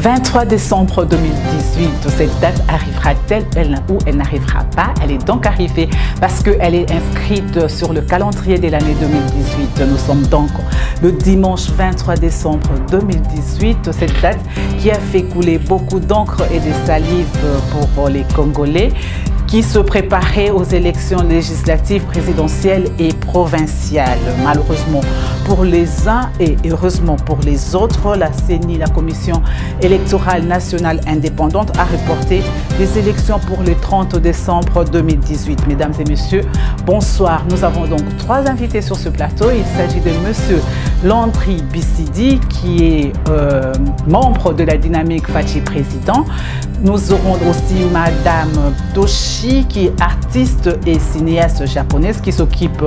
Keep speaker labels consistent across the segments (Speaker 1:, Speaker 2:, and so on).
Speaker 1: 23 décembre 2018, cette date arrivera-t-elle ou elle n'arrivera pas? Elle est donc arrivée parce qu'elle est inscrite sur le calendrier de l'année 2018. Nous sommes donc le dimanche 23 décembre 2018, cette date qui a fait couler beaucoup d'encre et de salive pour les Congolais qui se préparaient aux élections législatives, présidentielles et provinciales. Malheureusement pour les uns et heureusement pour les autres, la CENI, la Commission électorale nationale indépendante, a reporté les élections pour le 30 décembre 2018. Mesdames et messieurs, bonsoir. Nous avons donc trois invités sur ce plateau. Il s'agit de monsieur Landry Bissidi, qui est membre de la Dynamique Fachi Président. Nous aurons aussi madame Toshi, qui est artiste et cinéaste japonaise, qui s'occupe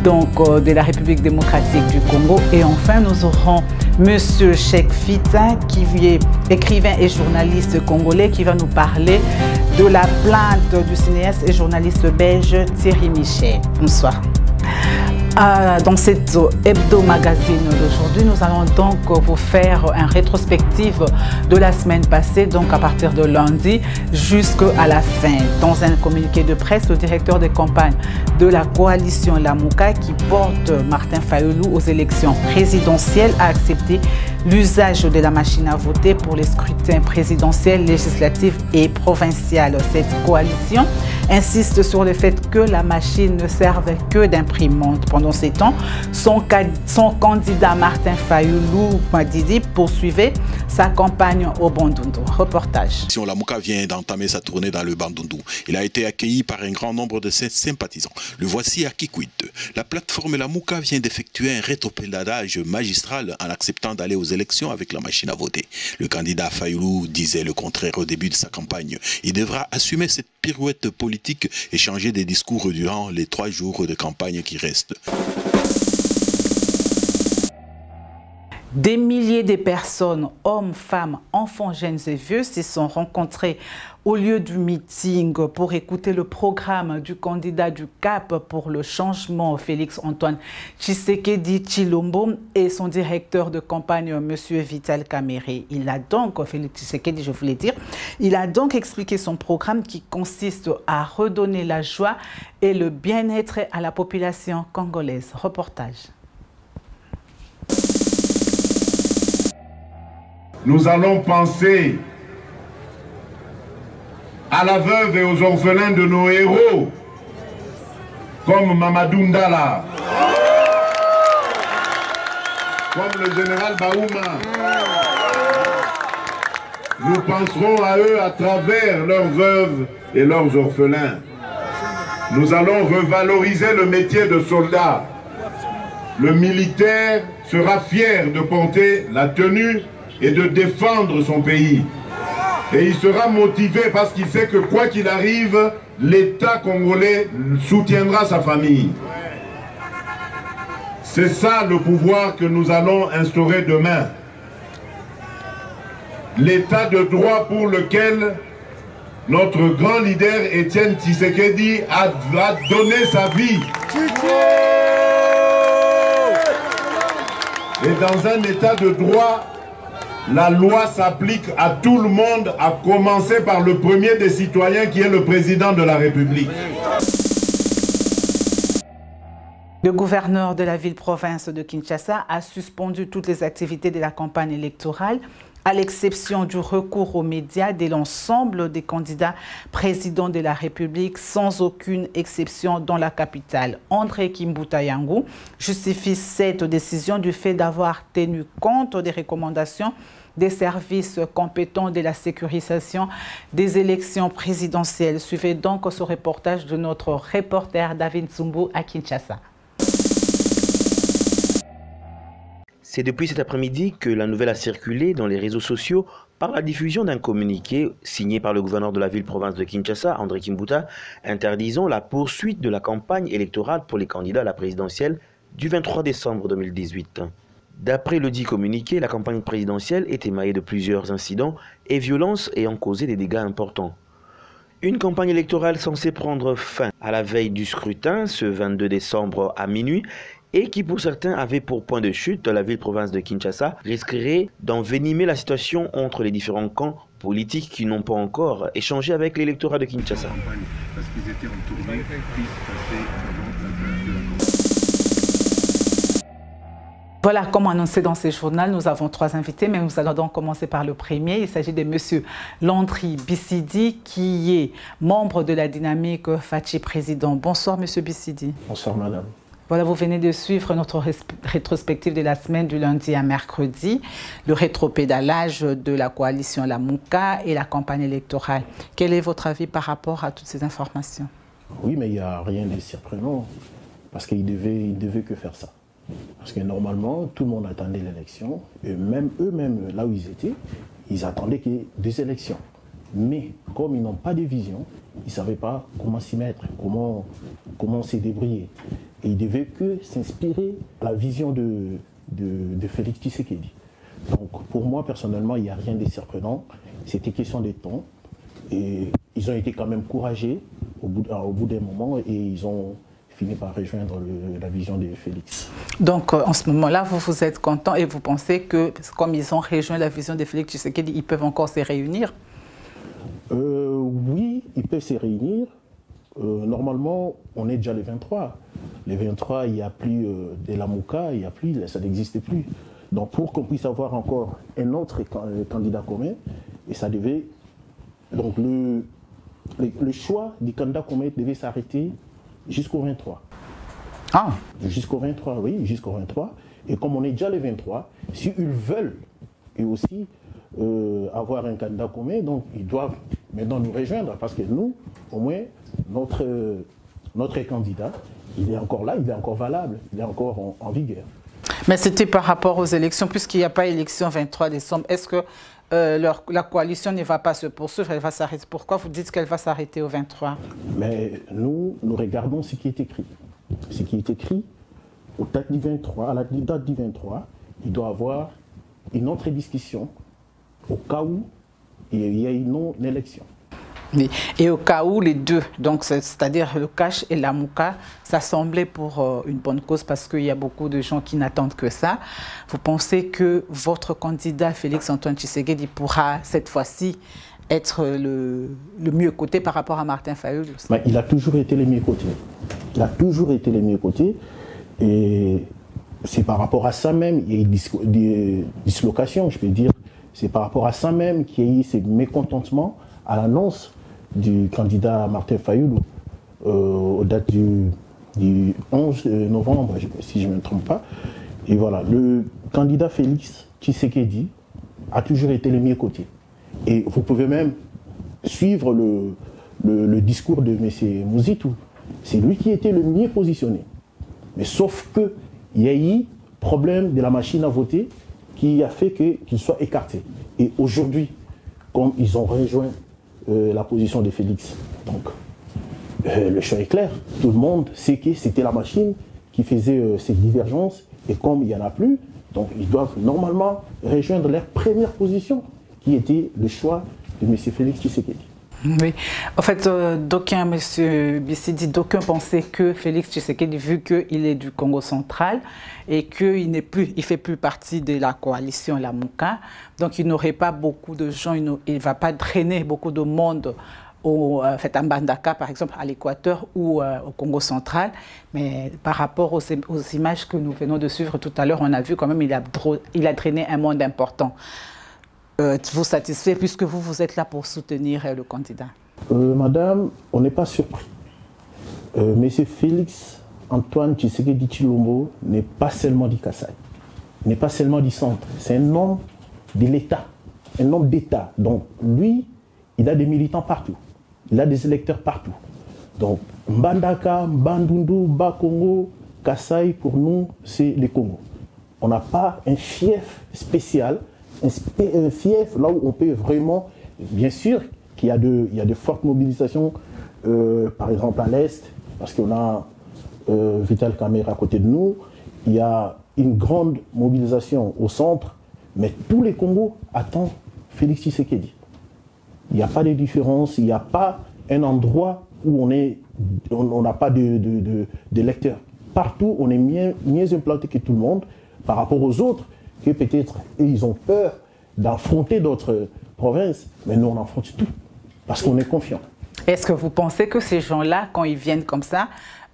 Speaker 1: donc de la République démocratique du Congo. Et enfin, nous aurons monsieur Cheikh Fita, qui est écrivain et journaliste congolais, qui va nous parler de la plainte du cinéaste et journaliste belge Thierry Michel. Bonsoir. Dans cette hebdo-magazine d'aujourd'hui, nous allons donc vous faire une rétrospective de la semaine passée, donc à partir de lundi jusqu'à la fin. Dans un communiqué de presse, le directeur de campagne de la coalition Lamuka, qui porte Martin Fayulu aux élections présidentielles, a accepté l'usage de la machine à voter pour les scrutins présidentiels, législatifs et provinciaux. Cette coalition insiste sur le fait que la machine ne serve que d'imprimante. Pendant ces temps, son candidat Martin Fayulu Madidi poursuivait sa campagne au Bandundu. Reportage.
Speaker 2: Lamuka vient d'entamer sa tournée dans le Bandundu. Il a été accueilli par un grand nombre de ses sympathisants. Le voici à Kikwit. La plateforme Lamuka vient d'effectuer un rétropédalage magistral en acceptant d'aller aux élections avec la machine à voter. Le candidat Fayulu disait le contraire au début de sa campagne. Il devra assumer cette pirouette politique et changer des discours durant les 3 jours de campagne qui restent.
Speaker 1: Des milliers de personnes, hommes, femmes, enfants, jeunes et vieux, se sont rencontrés au lieu du meeting pour écouter le programme du candidat du CAP pour le changement, Félix-Antoine Tshisekedi Tshilombo, et son directeur de campagne, M. Vital Kamerhe. Il a donc, Félix Tshisekedi, je voulais dire, il a donc expliqué son programme qui consiste à redonner la joie et le bien-être à la population congolaise. Reportage.
Speaker 3: Nous allons penser à la veuve et aux orphelins de nos héros, comme Mamadou Ndala, comme le général Baouma. Nous penserons à eux à travers leurs veuves et leurs orphelins. Nous allons revaloriser le métier de soldat. Le militaire sera fier de porter la tenue et de défendre son pays. Et il sera motivé parce qu'il sait que quoi qu'il arrive, l'État congolais soutiendra sa famille. C'est ça le pouvoir que nous allons instaurer demain. L'état de droit pour lequel notre grand leader Étienne Tshisekedi a donné sa vie. Et dans un état de droit, la loi s'applique à tout le monde, à commencer par le premier des citoyens qui est le président de la République.
Speaker 1: Le gouverneur de la ville-province de Kinshasa a suspendu toutes les activités de la campagne électorale, à l'exception du recours aux médias de l'ensemble des candidats présidents de la République, sans aucune exception dans la capitale. André Kimbuta Yangou justifie cette décision du fait d'avoir tenu compte des recommandations des services compétents de la sécurisation des élections présidentielles. Suivez donc ce reportage de notre reporter David Zumbu à Kinshasa.
Speaker 4: C'est depuis cet après-midi que la nouvelle a circulé dans les réseaux sociaux par la diffusion d'un communiqué signé par le gouverneur de la ville-province de Kinshasa, André Kimbuta, interdisant la poursuite de la campagne électorale pour les candidats à la présidentielle du 23 décembre 2018. D'après le dit communiqué, la campagne présidentielle est émaillée de plusieurs incidents et violences ayant causé des dégâts importants. Une campagne électorale censée prendre fin à la veille du scrutin, ce 22 décembre à minuit, et qui pour certains avait pour point de chute la ville-province de Kinshasa, risquerait d'envenimer la situation entre les différents camps politiques qui n'ont pas encore échangé avec l'électorat de Kinshasa.
Speaker 5: Parce qu'ils étaient en tournée,
Speaker 1: Voilà, comme annoncé dans ce journal, nous avons 3 invités, mais nous allons donc commencer par le premier. Il s'agit de M. Landry Bissidi, qui est membre de la dynamique Fachi Président. Bonsoir, M. Bissidi.
Speaker 6: Bonsoir, madame.
Speaker 1: Voilà, vous venez de suivre notre rétrospective de la semaine du lundi à mercredi, le rétropédalage de la coalition Lamuka et la campagne électorale. Quel est votre avis par rapport à toutes ces informations?
Speaker 6: Oui, mais il n'y a rien de surprenant, parce qu'il devait que faire ça. Parce que normalement, tout le monde attendait l'élection, et même eux-mêmes, là où ils étaient, ils attendaient qu'il y ait 2 élections. Mais comme ils n'ont pas de vision, ils ne savaient pas comment s'y mettre, comment se débrouiller. Et ils devaient que s'inspirer à la vision de Félix Tshisekedi. Donc pour moi, personnellement, il n'y a rien de surprenant. C'était question de temps. Et ils ont été quand même courageux au bout d'un moment, et ils ont fini par rejoindre la vision de Félix.
Speaker 1: Donc en ce moment-là, vous êtes content et vous pensez que, comme ils ont rejoint la vision de Félix Tshisekedi, ils peuvent encore se réunir?
Speaker 6: Oui, ils peuvent se réunir. Normalement, on est déjà le 23. Le 23, il n'y a plus de Lamuka, il n'y a plus, ça n'existe plus. Donc pour qu'on puisse avoir encore un autre candidat commun, et ça devait... Donc le choix du candidat commun devait s'arrêter jusqu'au 23.
Speaker 1: Ah.
Speaker 6: Jusqu'au 23, oui, jusqu'au 23. Et comme on est déjà le 23, s'ils veulent et aussi avoir un candidat commun, donc ils doivent maintenant nous rejoindre, parce que nous, au moins, notre candidat, il est encore là, il est encore valable, il est encore en vigueur.
Speaker 1: Mais c'était par rapport aux élections, puisqu'il n'y a pas élection 23 décembre. Est-ce que la coalition ne va pas se poursuivre, elle va s'arrêter? Pourquoi vous dites qu'elle va s'arrêter au 23?
Speaker 6: Mais nous regardons ce qui est écrit. Ce qui est écrit, au date du 23, à la date du 23, il doit y avoir une autre discussion au cas où il y a une non-élection.
Speaker 1: Oui. Et au cas où les deux, donc c'est-à-dire le Cash et Lamuka, ça semblait pour une bonne cause, parce qu'il y a beaucoup de gens qui n'attendent que ça. Vous pensez que votre candidat Félix-Antoine Tshisekedi pourra cette fois-ci être le mieux coté par rapport à Martin Fayulu?
Speaker 6: Il a toujours été le mieux coté. Il a toujours été le mieux coté. Et c'est par rapport à ça même, il y a eu des dislocations, je peux dire. C'est par rapport à ça même qu'il y a eu ces mécontentements à l'annonce du candidat Martin Fayulu aux dates du 11 novembre, si je ne me trompe pas. Et voilà, le candidat Félix Tshisekedi a toujours été le mieux coté. Et vous pouvez même suivre le discours de M. Mouzitou. C'est lui qui était le mieux positionné. Mais sauf qu'il y a eu problème de la machine à voter qui a fait qu'il soit écarté. Et aujourd'hui, comme ils ont rejoint la position de Félix, donc le choix est clair. Tout le monde sait que c'était la machine qui faisait ces divergences. Et comme il n'y en a plus, donc ils doivent normalement rejoindre leur première position, qui était le choix de M. Félix Tshisekedi.
Speaker 1: Oui, en fait, d'aucuns, M. Bissidi, d'aucuns pensaient que Félix Tshisekedi, vu qu'il est du Congo central et qu'il ne fait plus partie de la coalition Lamuka, donc il n'aurait pas beaucoup de gens, il ne va pas drainer beaucoup de monde à Mbandaka, par exemple, à l'Équateur ou au Congo central. Mais par rapport aux images que nous venons de suivre tout à l'heure, on a vu quand même il a drainé un monde important. Vous satisfait puisque vous êtes là pour soutenir le candidat?
Speaker 6: Madame, on n'est pas surpris. Monsieur Félix Antoine Tshisekedi Tshilombo n'est pas seulement du Kasaï, n'est pas seulement du centre, c'est un homme de l'État, un homme d'État. Donc lui, il a des militants partout, il a des électeurs partout. Donc Mbandaka, Mbandundu, Bakongo, Kasaï, pour nous, c'est le Congo. On n'a pas un fief spécial, un fief là où on peut vraiment, bien sûr qu'il y a de fortes mobilisations, par exemple à l'Est, parce qu'on a Vital Kamerhe à côté de nous, il y a une grande mobilisation au centre, mais tous les Congos attendent Félix Tshisekedi. Il n'y a pas de différence, il n'y a pas un endroit où on n'a pas d'électeurs. Partout, on est mieux implanté que tout le monde par rapport aux autres, que peut-être ils ont peur d'affronter d'autres provinces, mais nous on affronte tout, parce qu'on est confiant.
Speaker 1: Est-ce que vous pensez que ces gens-là, quand ils viennent comme ça,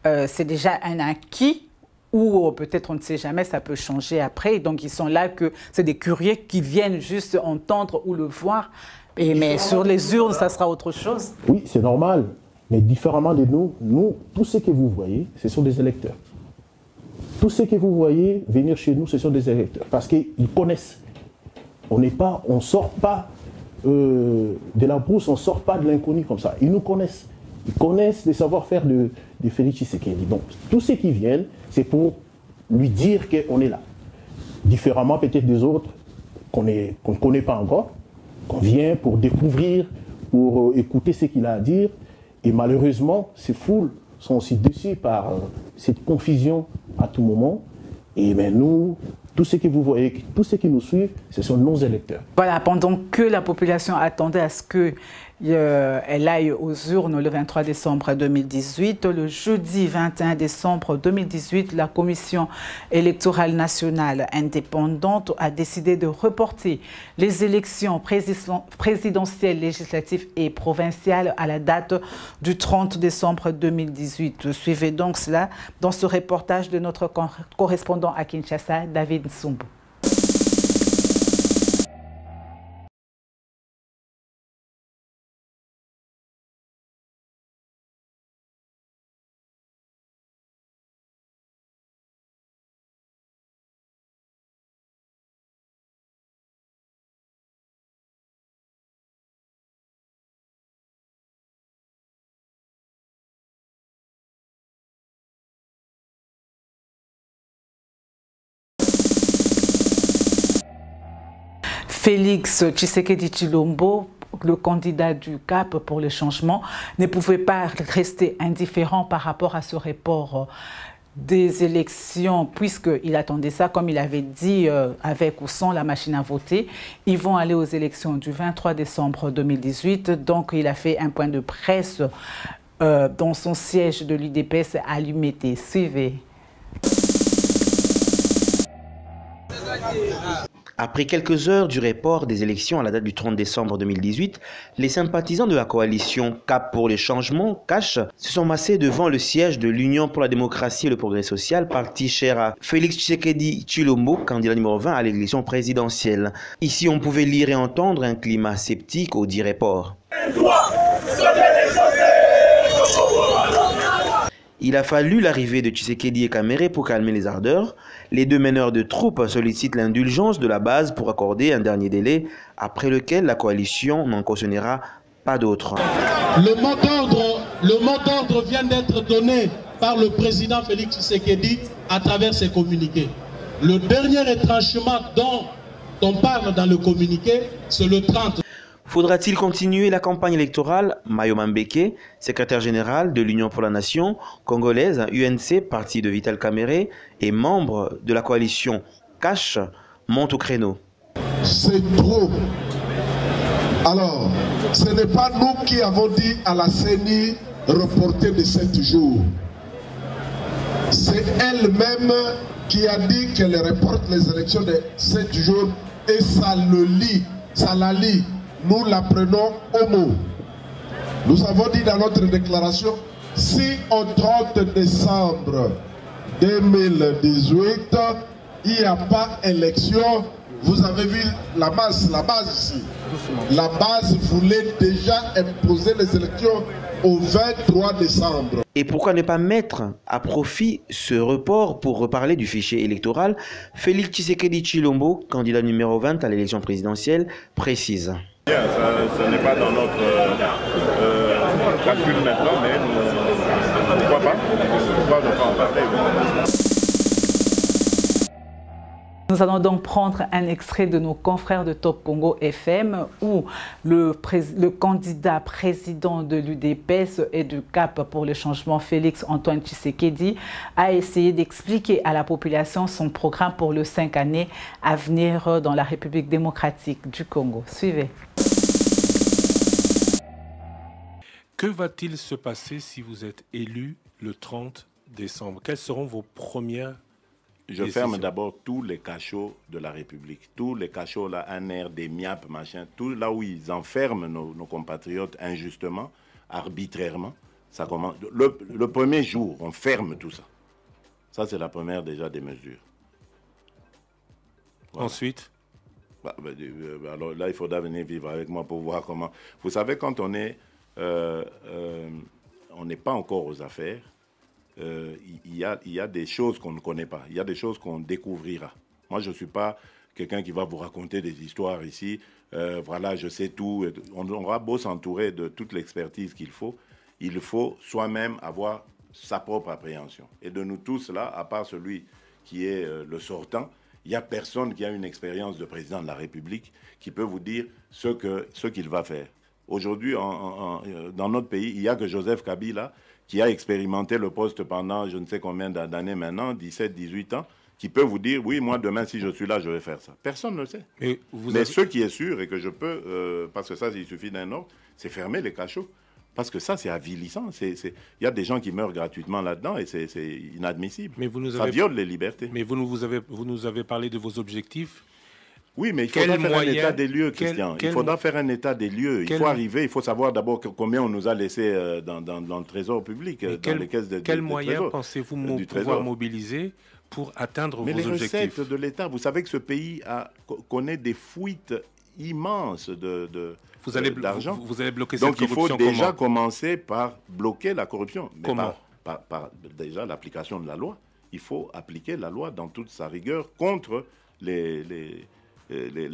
Speaker 1: c'est déjà un acquis, ou peut-être on ne sait jamais, ça peut changer après, donc ils sont là, que c'est des curieux qui viennent juste entendre ou le voir, mais sur les urnes, ça sera autre chose?
Speaker 6: Oui, c'est normal, mais différemment de nous, tous ceux que vous voyez, ce sont des électeurs. Tous ceux que vous voyez venir chez nous, ce sont des électeurs, parce qu'ils connaissent. On ne sort pas de la brousse, on ne sort pas de l'inconnu comme ça. Ils nous connaissent. Ils connaissent les savoir-faire de Félix Tshisekedi. Donc, tous ceux qui viennent, c'est pour lui dire qu'on est là. Différemment peut-être des autres qu'on ne connaît pas encore, qu'on vient pour découvrir, pour écouter ce qu'il a à dire. Et malheureusement, ces foules sont aussi déçus par cette confusion à tout moment. Et bien nous, tous ceux que vous voyez, tous ceux qui nous suivent, ce sont nos électeurs.
Speaker 1: Voilà, pendant que la population attendait à ce qu'elle aille aux urnes le 23 décembre 2018, le jeudi 21 décembre 2018, la Commission électorale nationale indépendante a décidé de reporter les élections présidentielles, législatives et provinciales à la date du 30 décembre 2018. Suivez donc cela dans ce reportage de notre correspondant à Kinshasa, David Nsumbu. Félix Tshisekedi Tshilombo, le candidat du CAP pour le changement, ne pouvait pas rester indifférent par rapport à ce report des élections, puisqu'il attendait ça, comme il avait dit, avec ou sans la machine à voter. Ils vont aller aux élections du 23 décembre 2018, donc il a fait un point de presse dans son siège de l'UDPS à Lumete. Suivez.
Speaker 4: Après quelques heures du report des élections à la date du 30 décembre 2018, les sympathisants de la coalition CAP pour le changement, CACH, se sont massés devant le siège de l'Union pour la démocratie et le progrès social, parti cher à Félix Tshisekedi Tshilombo, candidat numéro 20 à l'élection présidentielle. Ici, on pouvait lire et entendre un climat sceptique au dit report. Il a fallu l'arrivée de Tshisekedi et Kamere pour calmer les ardeurs. Les deux meneurs de troupes sollicitent l'indulgence de la base pour accorder un dernier délai, après lequel la coalition n'en cautionnera pas d'autres.
Speaker 7: Le mot d'ordre vient d'être donné par le président Félix Tshisekedi à travers ses communiqués. Le dernier retranchement dont on parle dans le communiqué, c'est le 30.
Speaker 4: Faudra-t-il continuer la campagne électorale? Mayo Mambeke, secrétaire général de l'Union pour la Nation congolaise, UNC, parti de Vital Kamerhe, et membre de la coalition CACH, monte au créneau.
Speaker 8: C'est trop. Alors, ce n'est pas nous qui avons dit à la CENI reporter de 7 jours. C'est elle-même qui a dit qu'elle reporte les élections de 7 jours et ça la lit. Nous la prenons au mot. Nous avons dit dans notre déclaration, si au 30 décembre 2018, il n'y a pas élection, vous avez vu la base ici. La base voulait déjà imposer les élections au 23 décembre.
Speaker 4: Et pourquoi ne pas mettre à profit ce report pour reparler du fichier électoral? Félix Tshisekedi Tshilombo, candidat numéro 20 à l'élection présidentielle, précise.
Speaker 5: Ce n'est pas dans notre calcul maintenant, mais pourquoi pas? Pourquoi ne pas en parler?
Speaker 1: Nous allons donc prendre un extrait de nos confrères de Top Congo FM où le candidat président de l'UDPS et du CAP pour le changement, Félix Antoine Tshisekedi, a essayé d'expliquer à la population son programme pour les 5 années à venir dans la République démocratique du Congo. Suivez.
Speaker 9: Que va-t-il se passer si vous êtes élu le 30 décembre? Quelles seront vos premières
Speaker 5: Je ferme d'abord tous les cachots de la République. Tous les cachots, là, ANR, des MIAP, machin, tout là où ils enferment nos compatriotes injustement, arbitrairement. Ça commence. Le premier jour, on ferme tout ça. Ça, c'est la première déjà des mesures. Voilà. Ensuite alors là, il faudra venir vivre avec moi pour voir comment... Vous savez, quand on n'est pas encore aux affaires, il y a des choses qu'on ne connaît pas. Il y a des choses qu'on découvrira. Moi, je ne suis pas quelqu'un qui va vous raconter des histoires ici. Voilà, je sais tout. On aura beau s'entourer de toute l'expertise qu'il faut. Il faut soi-même avoir sa propre appréhension. Et de nous tous, là, à part celui qui est le sortant, il n'y a personne qui a une expérience de président de la République qui peut vous dire ce qu'il va faire. Aujourd'hui, dans notre pays, il n'y a que Joseph Kabila qui a expérimenté le poste pendant je ne sais combien d'années maintenant, 17, 18 ans, qui peut vous dire, oui, moi, demain, si je suis là, je vais faire ça. Personne ne le sait. Mais ce qui est sûr et que je peux, parce que ça, il suffit d'un ordre, c'est fermer les cachots. Parce que ça, c'est avilissant. Il y a des gens qui meurent gratuitement là-dedans et c'est inadmissible. Mais ça viole les libertés.
Speaker 9: Mais vous nous avez parlé de vos objectifs.
Speaker 5: Oui, mais il faudra faire un état des lieux, Christian. Il faudra faire un état des lieux. Il faut arriver, il faut savoir d'abord combien on nous a laissé dans le trésor public, dans les caisses de
Speaker 9: quels moyens pensez-vous pouvoir mobiliser pour atteindre vos objectifs?
Speaker 5: Mais les recettes de l'État, vous savez que ce pays connaît des fuites immenses d'argent.
Speaker 9: Vous allez bloquer cette corruption.
Speaker 5: Donc il faut déjà commencer par bloquer la corruption. Mais comment? Par déjà l'application de la loi. Il faut appliquer la loi dans toute sa rigueur contre les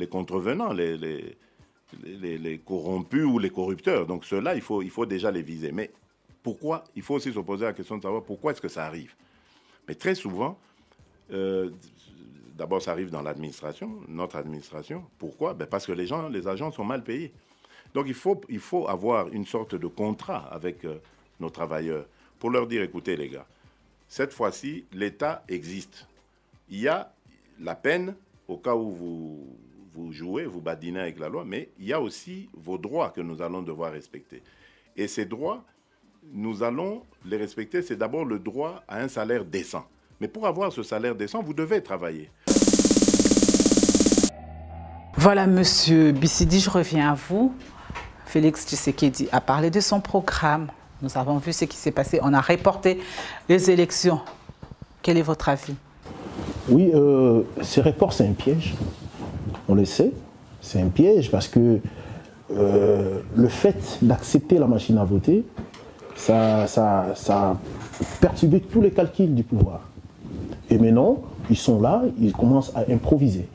Speaker 5: contrevenants, les corrompus ou les corrupteurs. Donc ceux-là, il faut déjà les viser. Mais pourquoi? Il faut aussi se poser la question de savoir pourquoi est-ce que ça arrive. Mais très souvent, d'abord ça arrive dans l'administration, notre administration. Pourquoi? Parce que les agents sont mal payés. Donc il faut avoir une sorte de contrat avec nos travailleurs pour leur dire, écoutez les gars, cette fois-ci, l'État existe. Il y a la peine au cas où vous jouez, vous badinez avec la loi, mais il y a aussi vos droits que nous allons devoir respecter. Et ces droits, nous allons les respecter. C'est d'abord le droit à un salaire décent. Mais pour avoir ce salaire décent, vous devez travailler.
Speaker 1: Voilà, Monsieur Bissidi, je reviens à vous. Félix Tshisekedi a parlé de son programme. Nous avons vu ce qui s'est passé. On a reporté les élections. Quel est votre avis?
Speaker 6: Oui, ces reports, c'est un piège. On le sait. C'est un piège parce que le fait d'accepter la machine à voter, ça a perturbé tous les calculs du pouvoir. Et maintenant, ils sont là, ils commencent à improviser.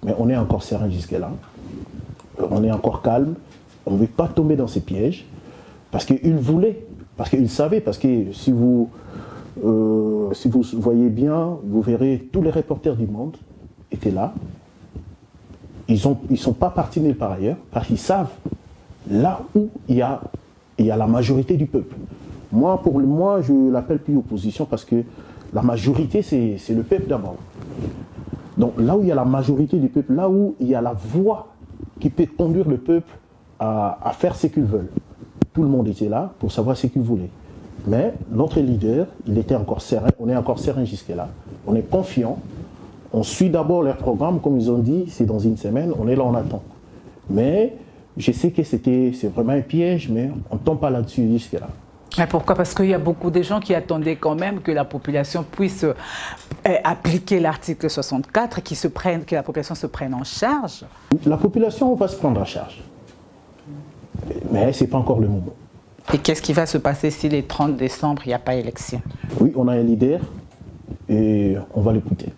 Speaker 6: Mais on est encore serein jusque-là. On est encore calme. On ne veut pas tomber dans ces pièges. Parce qu'ils voulaient, parce qu'ils savaient, parce que si vous voyez bien, vous verrez, tous les reporters du monde étaient là. Ils ne sont pas partis nulle part ailleurs, parce qu'ils savent là où il y a la majorité du peuple. Moi, je l'appelle plus opposition, parce que la majorité, c'est le peuple d'abord. Donc là où il y a la majorité du peuple, là où il y a la voix qui peut conduire le peuple à faire ce qu'ils veulent. Tout le monde était là pour savoir ce qu'ils voulaient. Mais notre leader, il était encore serein, on est encore serein jusque-là. On est confiant. On suit d'abord leur programme, comme ils ont dit, c'est dans une semaine, on est là, on attend. Mais je sais que c'est vraiment un piège, mais on ne tombe pas là-dessus jusque-là.
Speaker 1: Mais pourquoi? Parce qu'il y a beaucoup de gens qui attendaient quand même que la population puisse appliquer l'article 64, que la population se prenne en charge.
Speaker 6: La population va se prendre en charge. Mais ce n'est pas encore le moment.
Speaker 1: Et qu'est-ce qui va se passer si les 30 décembre, il n'y a pas élection? Oui,
Speaker 6: on a un leader et on va l'écouter.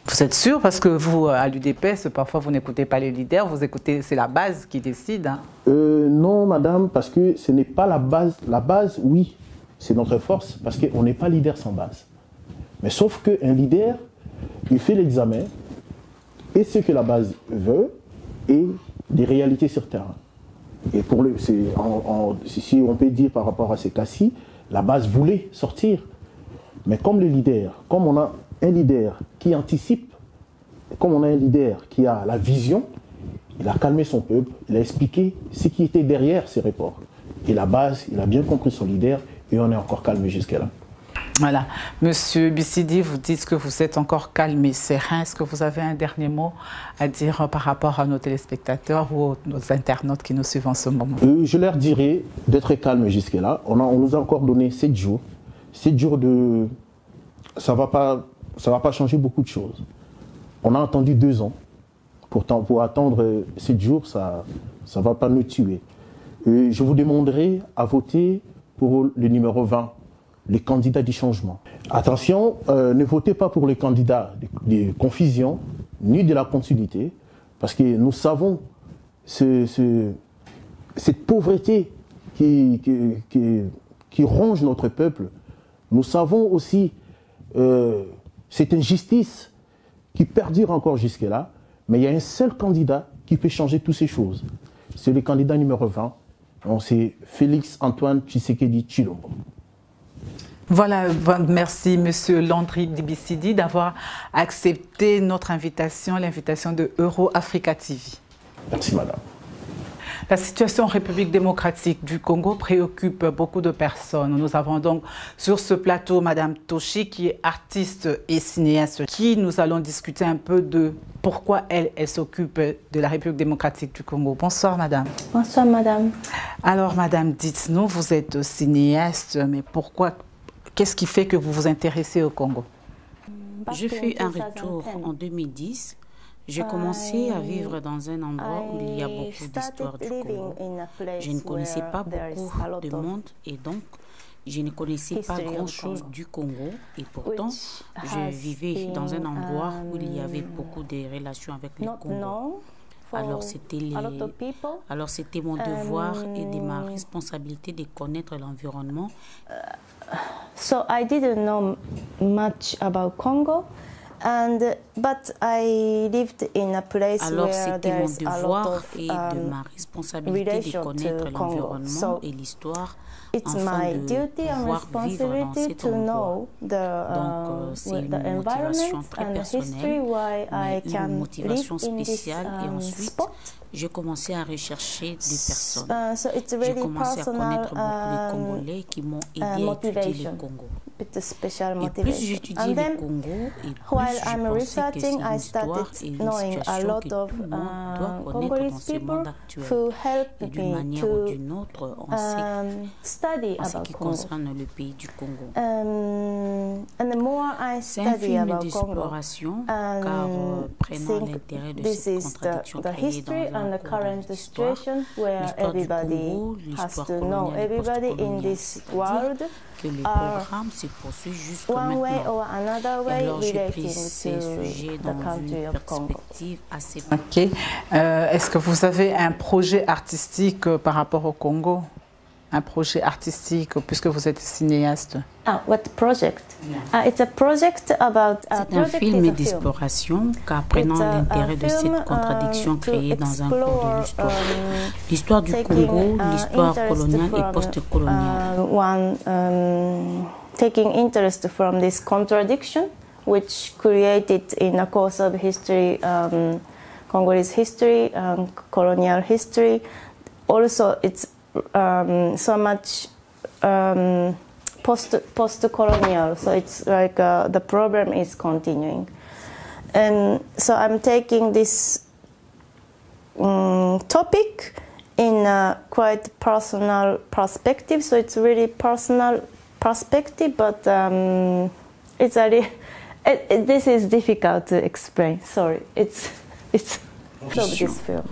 Speaker 1: Vous êtes sûr? Parce que vous, à l'UDPS, parfois vous n'écoutez pas les leaders, vous écoutez, c'est la base qui décide. Hein.
Speaker 6: Non, madame, parce que ce n'est pas la base. La base, oui, c'est notre force, parce qu'on n'est pas leader sans base. Mais sauf qu'un leader, il fait l'examen, et ce que la base veut, et des réalités sur terrain. Et pour si on peut dire par rapport à ces cas-ci, la base voulait sortir. Mais comme le leader, comme on a un leader qui anticipe, comme on a un leader qui a la vision, il a calmé son peuple, il a expliqué ce qui était derrière ces reports. Et la base, il a bien compris son leader et on est encore calme jusqu'à-là.
Speaker 1: Voilà. Monsieur Bissidi, vous dites que vous êtes encore calme et serein. Est-ce que vous avez un dernier mot à dire par rapport à nos téléspectateurs ou nos internautes qui nous suivent en ce moment?
Speaker 6: Je leur dirais d'être calme jusqu'à-là. On nous a encore donné 7 jours. 7 jours de... Ça va pas changer beaucoup de choses. On a attendu 2 ans. Pourtant, pour attendre 7 jours, ça ne va pas nous tuer. Je vous demanderai à voter pour le numéro 20. Les candidats du changement. Attention, ne votez pas pour les candidats de confusion ni de la continuité, parce que nous savons cette pauvreté qui ronge notre peuple. Nous savons aussi cette injustice qui perdure encore jusque-là, mais il y a un seul candidat qui peut changer toutes ces choses. C'est le candidat numéro 20, c'est Félix Antoine Tshisekedi Tshilombo.
Speaker 1: Voilà, merci Monsieur Landry Bissidi d'avoir accepté notre invitation, l'invitation de Euro-Africa TV.
Speaker 6: Merci Madame.
Speaker 1: La situation en République démocratique du Congo préoccupe beaucoup de personnes. Nous avons donc sur ce plateau Madame Toshi qui est artiste et cinéaste, qui nous allons discuter un peu de pourquoi elle s'occupe de la République démocratique du Congo. Bonsoir Madame.
Speaker 10: Bonsoir Madame.
Speaker 1: Alors Madame, dites-nous, vous êtes cinéaste, mais pourquoi? Qu'est-ce qui fait que vous vous intéressez au Congo?
Speaker 10: Je fus un retour en 2010. J'ai commencé à vivre dans un endroit où il y a beaucoup d'histoires du Congo. Je ne connaissais pas beaucoup de monde et donc je ne connaissais pas grand-chose du Congo. Et pourtant, je vivais dans un endroit où il y avait beaucoup de relations avec le Congo. Alors c'était mon devoir et de ma responsabilité de connaître l'environnement.
Speaker 11: So I didn't know much about Congo, but I lived in a place where there's a lot of relation to Congo. So it's my duty and responsibility to know the environment and history, why I can live in this spot.
Speaker 10: J'ai commencé à rechercher des personnes. J'ai commencé à connaître beaucoup de Congolais qui m'ont aidé à étudier le Congo. Et plus j'étudiais le Congo, et plus je pensais que c'est une histoire et une situation que tout le monde doit connaître dans ce monde actuel. Et d'une manière ou d'une autre, on sait en ce qui concerne le pays du Congo. C'est un film d'exploration, car prenant l'intérêt de cette contradiction créée dans
Speaker 11: and the current situation where everybody has to know, everybody in this world
Speaker 10: que le programme se poursuit jusqu'à
Speaker 11: one way
Speaker 10: maintenant.
Speaker 11: or another way
Speaker 10: Alors j'ai
Speaker 11: relating
Speaker 10: pris ces sujets
Speaker 11: to
Speaker 10: dans
Speaker 11: the country
Speaker 10: une
Speaker 11: of Congo.
Speaker 10: perspective assez...
Speaker 1: Ok. Est-ce que vous avez un projet artistique par rapport au Congo? Un projet artistique, puisque vous êtes cinéaste?
Speaker 11: What project? It's a project about...
Speaker 10: C'est un film d'exploration, car prenant l'intérêt de cette contradiction créée dans un cours de l'histoire. L'histoire du Congo, l'histoire coloniale et post-coloniale.
Speaker 11: Taking interest from this contradiction, which created in the course of history, Congolese history, colonial history. Also, it's so much post-colonial, so it's like the problem is continuing. And so I'm taking this topic in a quite personal perspective, so it's really personal perspective, but it's a this is difficult to explain. Sorry, it's this film.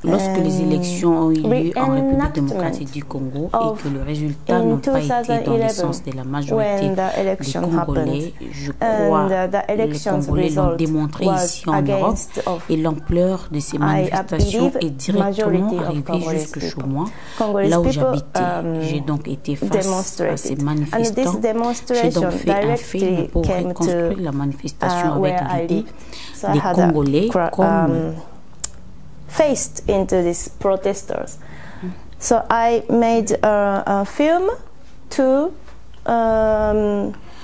Speaker 10: Lorsque les élections ont eu lieu en République démocratique du Congo et que le résultat n'a pas été dans le sens de la majorité des Congolais, je crois que les Congolais l'ont démontré ici en Europe et l'ampleur de ces manifestations est directement arrivée jusque chez moi, là où j'habitais. J'ai donc été face à ces manifestants. J'ai donc fait un film pour reconstruire la manifestation avec l'idée des Congolais comme
Speaker 11: faced into these protesters. So I made a film to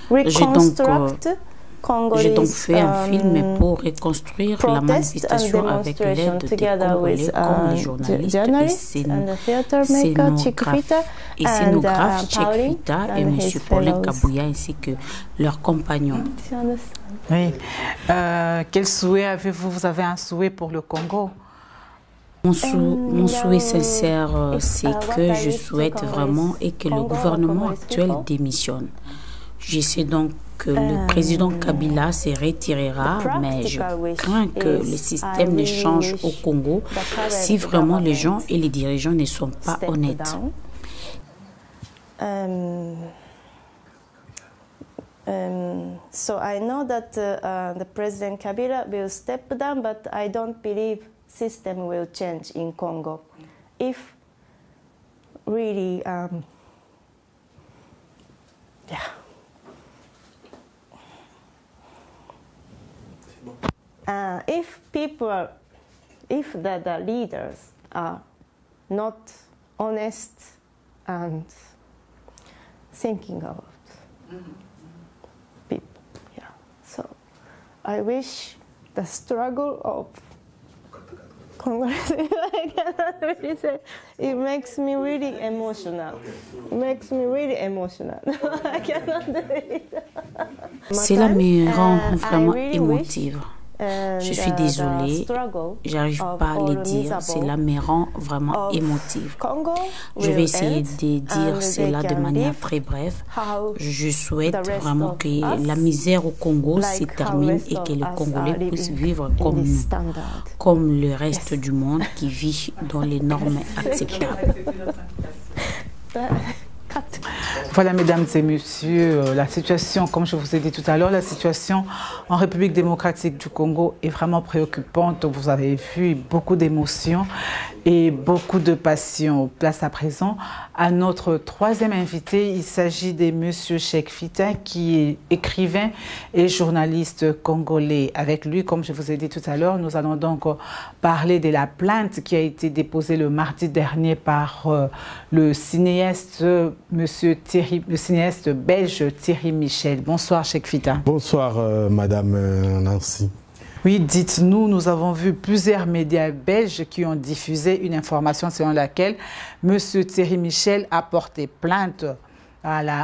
Speaker 11: reconstruct
Speaker 10: J'ai donc fait un film pour reconstruire la manifestation avec l'aide des Congolais comme les journalistes et scénographes Cheikh Fita et M. Paulin Kabouya ainsi que leurs compagnons.
Speaker 1: Oui. Quel souhait avez-vous? Vous avez un souhait pour le Congo?
Speaker 10: Mon souhait sincère, c'est que je souhaite vraiment et que le gouvernement actuel démissionne. Je sais donc que le président Kabila se retirera, mais je crains que le système ne change au Congo si vraiment les gens et les dirigeants ne sont pas honnêtes.
Speaker 11: So I know that the President Kabila will step down, but I don't believe system will change in Congo. If really, if people, if the leaders are not honest and thinking about people, so I wish the struggle of Congress, I cannot really say, it makes me really emotional. It makes me really emotional. I cannot do it.
Speaker 10: Cela me rend vraiment émotive. Je suis désolée, j'arrive pas à le dire, cela me rend vraiment émotive. Je vais essayer de dire cela de manière très brève. Je souhaite vraiment que la misère au Congo se termine et que les Congolais puissent vivre comme nous, comme le reste du monde qui vit dans les normes acceptables.
Speaker 1: Voilà, mesdames et messieurs, la situation, comme je vous ai dit tout à l'heure, la situation en République démocratique du Congo est vraiment préoccupante. Vous avez vu beaucoup d'émotions et beaucoup de passion. Place à présent à notre troisième invité. Il s'agit de M. Cheikh Fita, qui est écrivain et journaliste congolais. Avec lui, comme je vous ai dit tout à l'heure, nous allons donc parler de la plainte qui a été déposée le mardi dernier par le cinéaste le cinéaste belge Thierry Michel. Bonsoir, Cheikh Fita.
Speaker 6: Bonsoir, Madame Nancy.
Speaker 1: Oui, dites-nous, nous avons vu plusieurs médias belges qui ont diffusé une information selon laquelle M. Thierry Michel a porté plainte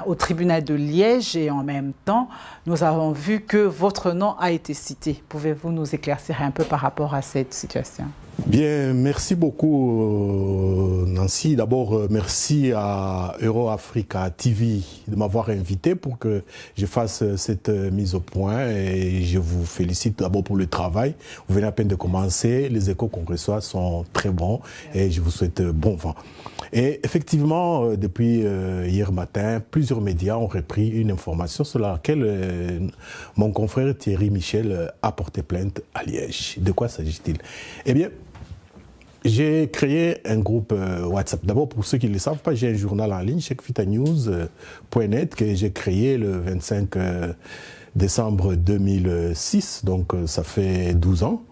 Speaker 1: au tribunal de Liège et en même temps, nous avons vu que votre nom a été cité. Pouvez-vous nous éclaircir un peu par rapport à cette situation?
Speaker 6: Bien, merci beaucoup Nancy. D'abord, merci à EuroAfrica TV de m'avoir invité pour que je fasse cette mise au point et je vous félicite d'abord pour le travail. Vous venez à peine de commencer, les échos qu'on reçoit sont très bons et je vous souhaite bon vent. Et effectivement, depuis hier matin, plusieurs médias ont repris une information sur laquelle mon confrère Thierry Michel a porté plainte à Liège. De quoi s'agit-il? Eh bien, j'ai créé un groupe WhatsApp. D'abord, pour ceux qui ne le savent pas, j'ai un journal en ligne, cheikfitanews.net, que j'ai créé le 25 décembre 2006, donc ça fait 12 ans.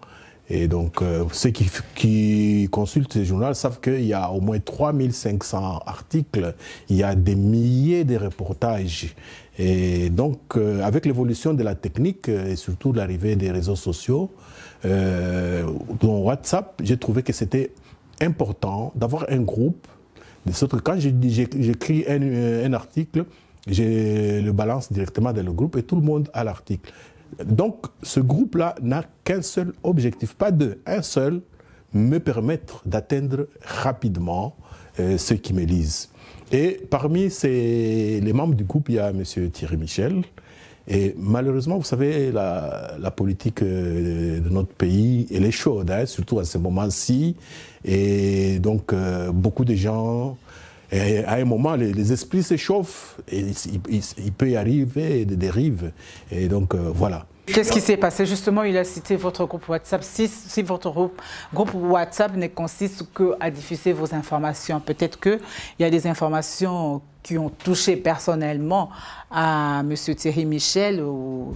Speaker 6: Et donc, ceux qui consultent ce journal savent qu'il y a au moins 3500 articles, il y a des milliers de reportages. Et donc, avec l'évolution de la technique et surtout l'arrivée des réseaux sociaux, dans WhatsApp, j'ai trouvé que c'était important d'avoir un groupe. De sorte que quand j'écris un article, je le balance directement dans le groupe et tout le monde a l'article. Donc, ce groupe-là n'a qu'un seul objectif, pas deux, un seul, me permettre d'atteindre rapidement ceux qui me lisent. Et parmi les membres du groupe, il y a M. Thierry Michel. Et malheureusement, vous savez, la politique de notre pays, elle est chaude, hein, surtout à ce moment-ci. Et donc, beaucoup de gens... Et à un moment, les esprits s'échauffent et il peut y arriver des dérives. Et donc, voilà.
Speaker 1: Qu'est-ce qui s'est passé? Justement, il a cité votre groupe WhatsApp. Si votre groupe WhatsApp ne consiste qu'à diffuser vos informations, peut-être qu'il y a des informations qui ont touché personnellement à M. Thierry Michel ou...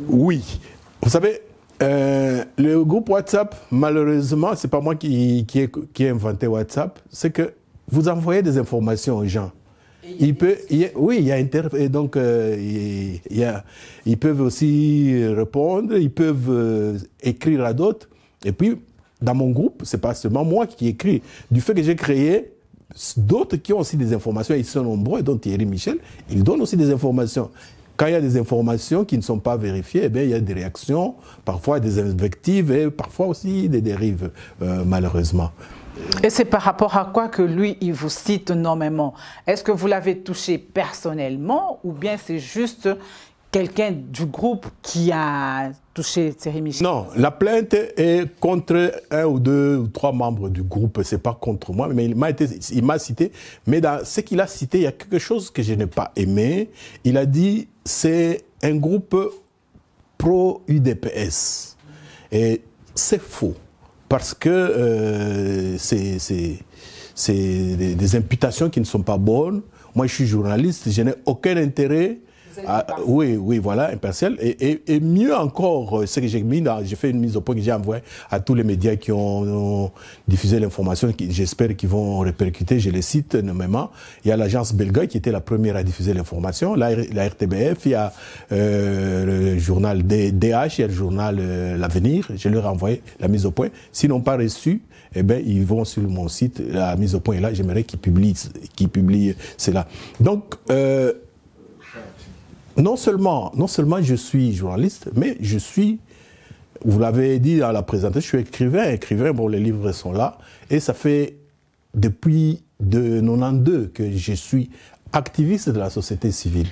Speaker 6: Oui. Vous savez, le groupe WhatsApp, malheureusement, ce n'est pas moi qui ai inventé WhatsApp, c'est que vous envoyez des informations aux gens. ils peuvent aussi répondre, ils peuvent écrire à d'autres. Et puis, dans mon groupe, c'est pas seulement moi qui écris. Du fait que j'ai créé, d'autres qui ont aussi des informations, ils sont nombreux, dont Thierry Michel, ils donnent aussi des informations. Quand il y a des informations qui ne sont pas vérifiées, eh bien, il y a des réactions, parfois des invectives et parfois aussi des dérives, malheureusement.
Speaker 1: Et c'est par rapport à quoi que lui, il vous cite nommément? Est-ce que vous l'avez touché personnellement ou bien c'est juste quelqu'un du groupe qui a touché Thierry Michel?
Speaker 6: Non, la plainte est contre 1 ou 2 ou 3 membres du groupe, c'est pas contre moi, mais il m'a cité. Mais dans ce qu'il a cité, il y a quelque chose que je n'ai pas aimé. Il a dit c'est un groupe pro-UDPS. Et c'est faux. Parce que c'est des imputations qui ne sont pas bonnes. Moi, je suis journaliste, je n'ai aucun intérêt. Oui, voilà, impartial. Et mieux encore, ce que j'ai mis, j'ai fait une mise au point que j'ai envoyée à tous les médias qui ont diffusé l'information, j'espère qu'ils vont répercuter, je les cite nommément. Il y a l'agence Belga qui était la première à diffuser l'information, la RTBF, il y a le journal DH, il y a le journal L'Avenir, je leur ai envoyé la mise au point. S'ils n'ont pas reçu, eh bien, ils vont sur mon site, la mise au point est là, j'aimerais qu'ils publient cela. Donc, non seulement je suis journaliste, mais je suis, vous l'avez dit dans la présentation, je suis écrivain, bon, les livres sont là, et ça fait depuis 1992 que je suis activiste de la société civile.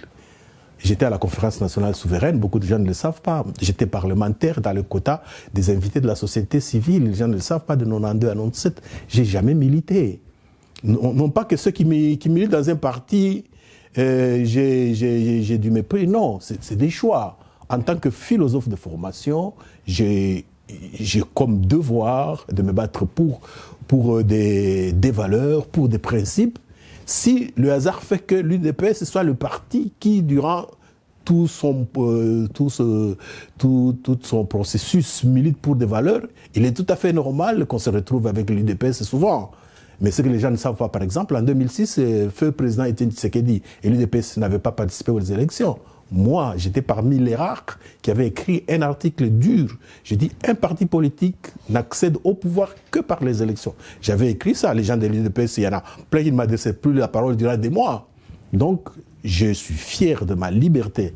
Speaker 6: J'étais à la conférence nationale souveraine, beaucoup de gens ne le savent pas. J'étais parlementaire dans le quota des invités de la société civile, les gens ne le savent pas, de 1992 à 1997. J'ai jamais milité. Non pas que ceux qui militent dans un parti, j'ai du mépris, non, c'est des choix. En tant que philosophe de formation, j'ai comme devoir de me battre pour des valeurs, pour des principes. Si le hasard fait que l'UDPS soit le parti qui, durant tout son processus milite pour des valeurs, il est tout à fait normal qu'on se retrouve avec l'UDPS souvent. Mais ce que les gens ne savent pas, par exemple, en 2006, feu président Étienne Tshisekedi et l'UDPS n'avait pas participé aux élections. Moi, j'étais parmi les rares qui avaient écrit un article dur. J'ai dit, un parti politique n'accède au pouvoir que par les élections. J'avais écrit ça. Les gens de l'UDPS, il y en a plein qui ne m'adressaient plus la parole durant des mois. Donc, je suis fier de ma liberté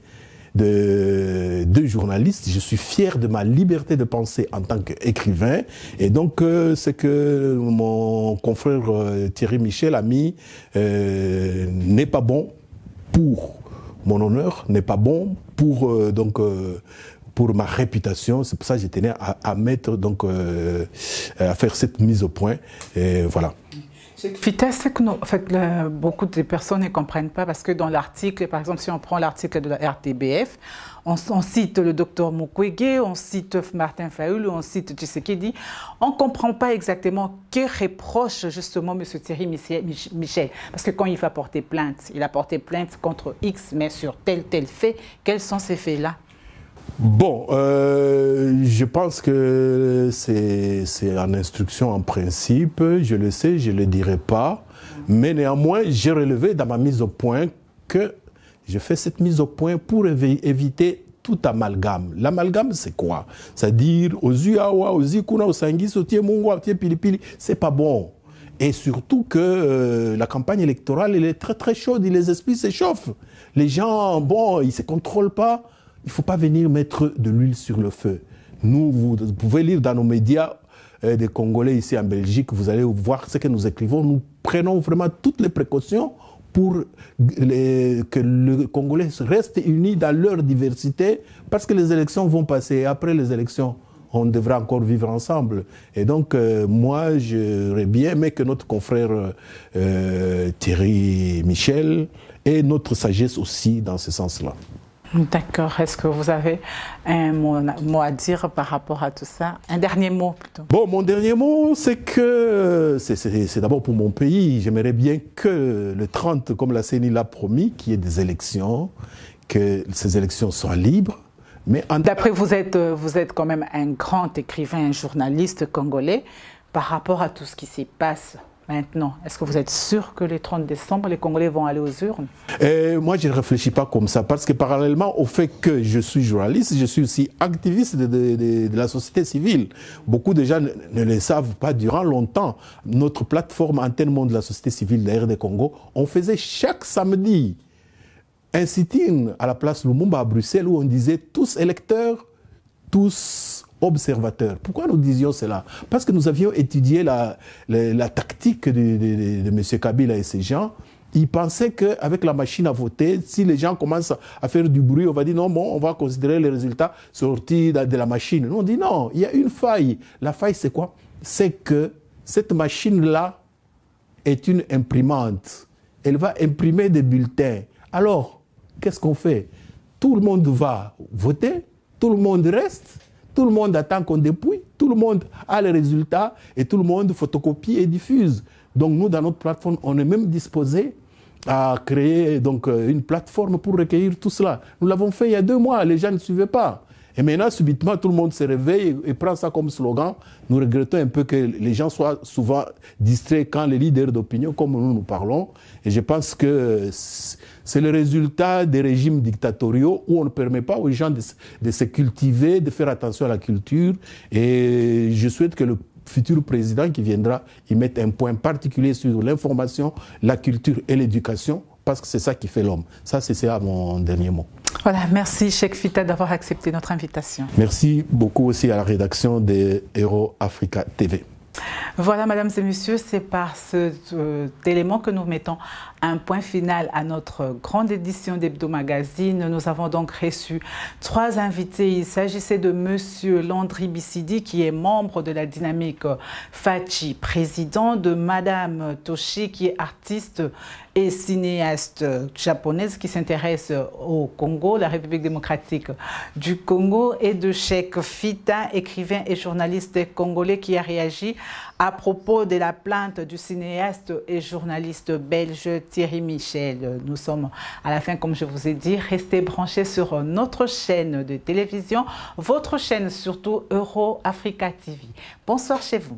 Speaker 6: de journaliste. Je suis fier de ma liberté de penser en tant qu'écrivain. Et donc, ce que mon confrère Thierry Michel a mis n'est pas bon pour mon honneur, n'est pas bon pour pour ma réputation. C'est pour ça que je tenais à mettre à faire cette mise au point. Et voilà.
Speaker 1: Vitesse, c'est que beaucoup de personnes ne comprennent pas parce que dans l'article, par exemple, si on prend l'article de la RTBF, on cite le docteur Mukwege, on cite Martin Fayulu, on cite Tshisekedi. On ne comprend pas exactement que reproche justement M. Thierry Michel. Parce que quand il va porter plainte, il a porté plainte contre X, mais sur tel fait. Quels sont ces faits-là?
Speaker 6: Bon, je pense que c'est en instruction en principe, je le sais, je ne le dirai pas, mais néanmoins, j'ai relevé dans ma mise au point que je fais cette mise au point pour éviter tout amalgame. L'amalgame, c'est quoi? C'est-à-dire, aux Uawa, aux Ikuna, aux Sangis, aux Tiemungwa, aux Tiepilipili, c'est pas bon. Et surtout que la campagne électorale, elle est très très chaude, les esprits s'échauffent. Les gens, bon, ils ne se contrôlent pas. Il ne faut pas venir mettre de l'huile sur le feu. Nous, vous pouvez lire dans nos médias des Congolais ici en Belgique, vous allez voir ce que nous écrivons. Nous prenons vraiment toutes les précautions pour que le Congolais reste uni dans leur diversité, parce que les élections vont passer. Et après les élections, on devra encore vivre ensemble. Et donc, moi, j'aurais bien aimé que notre confrère Thierry Michel ait notre sagesse aussi dans ce sens-là.
Speaker 1: D'accord. Est-ce que vous avez un mot à dire par rapport à tout ça? Un dernier mot plutôt.
Speaker 6: Bon, mon dernier mot, c'est que c'est d'abord pour mon pays. J'aimerais bien que le 30, comme la CENI l'a promis, qu'il y ait des élections, que ces élections soient libres.
Speaker 1: D'après vous êtes quand même un grand écrivain, un journaliste congolais. Par rapport à tout ce qui s'y passe maintenant? Est-ce que vous êtes sûr que le 30 décembre, les Congolais vont aller aux urnes?
Speaker 6: Moi, je ne réfléchis pas comme ça, parce que parallèlement au fait que je suis journaliste, je suis aussi activiste de la société civile. Beaucoup de gens ne le savent pas durant longtemps. Notre plateforme Antenne Monde de la société civile de RD Congo, on faisait chaque samedi un sit-in à la place Lumumba à Bruxelles où on disait tous électeurs, tous observateurs. Pourquoi nous disions cela? Parce que nous avions étudié la tactique de M. Kabila et ses gens. Ils pensaient qu'avec la machine à voter, si les gens commencent à faire du bruit, on va dire non, bon, on va considérer les résultats sortis de la machine. Nous, on dit non, il y a une faille. La faille, c'est quoi? C'est que cette machine-là est une imprimante. Elle va imprimer des bulletins. Alors, qu'est-ce qu'on fait? Tout le monde va voter, tout le monde reste, tout le monde attend qu'on dépouille, tout le monde a les résultats et tout le monde photocopie et diffuse. Donc nous, dans notre plateforme, on est même disposé à créer donc, une plateforme pour recueillir tout cela. Nous l'avons fait il y a 2 mois, les gens ne suivaient pas. Et maintenant, subitement, tout le monde se réveille et prend ça comme slogan. Nous regrettons un peu que les gens soient souvent distraits quand les leaders d'opinion, comme nous parlons. Et je pense que c'est le résultat des régimes dictatoriaux où on ne permet pas aux gens de se cultiver, de faire attention à la culture. Et je souhaite que le futur président qui viendra y mette un point particulier sur l'information, la culture et l'éducation, parce que c'est ça qui fait l'homme. Ça, c'est ça mon dernier mot.
Speaker 1: Voilà, merci Cheikh Fita d'avoir accepté notre invitation.
Speaker 6: Merci beaucoup aussi à la rédaction de Hero Africa TV.
Speaker 1: Voilà, mesdames et messieurs, c'est par cet élément que nous mettons un point final à notre grande édition d'Hebdo Magazine. Nous avons donc reçu 3 invités. Il s'agissait de monsieur Landry Bissidi, qui est membre de la dynamique Fachi, président, de madame Toshi, qui est artiste et cinéaste japonaise qui s'intéresse au Congo, la République démocratique du Congo, et de Cheikh Fita, écrivain et journaliste congolais qui a réagi à propos de la plainte du cinéaste et journaliste belge Thierry Michel. Nous sommes à la fin, comme je vous ai dit. Restez branchés sur notre chaîne de télévision, votre chaîne surtout Euro Africa TV. Bonsoir chez vous.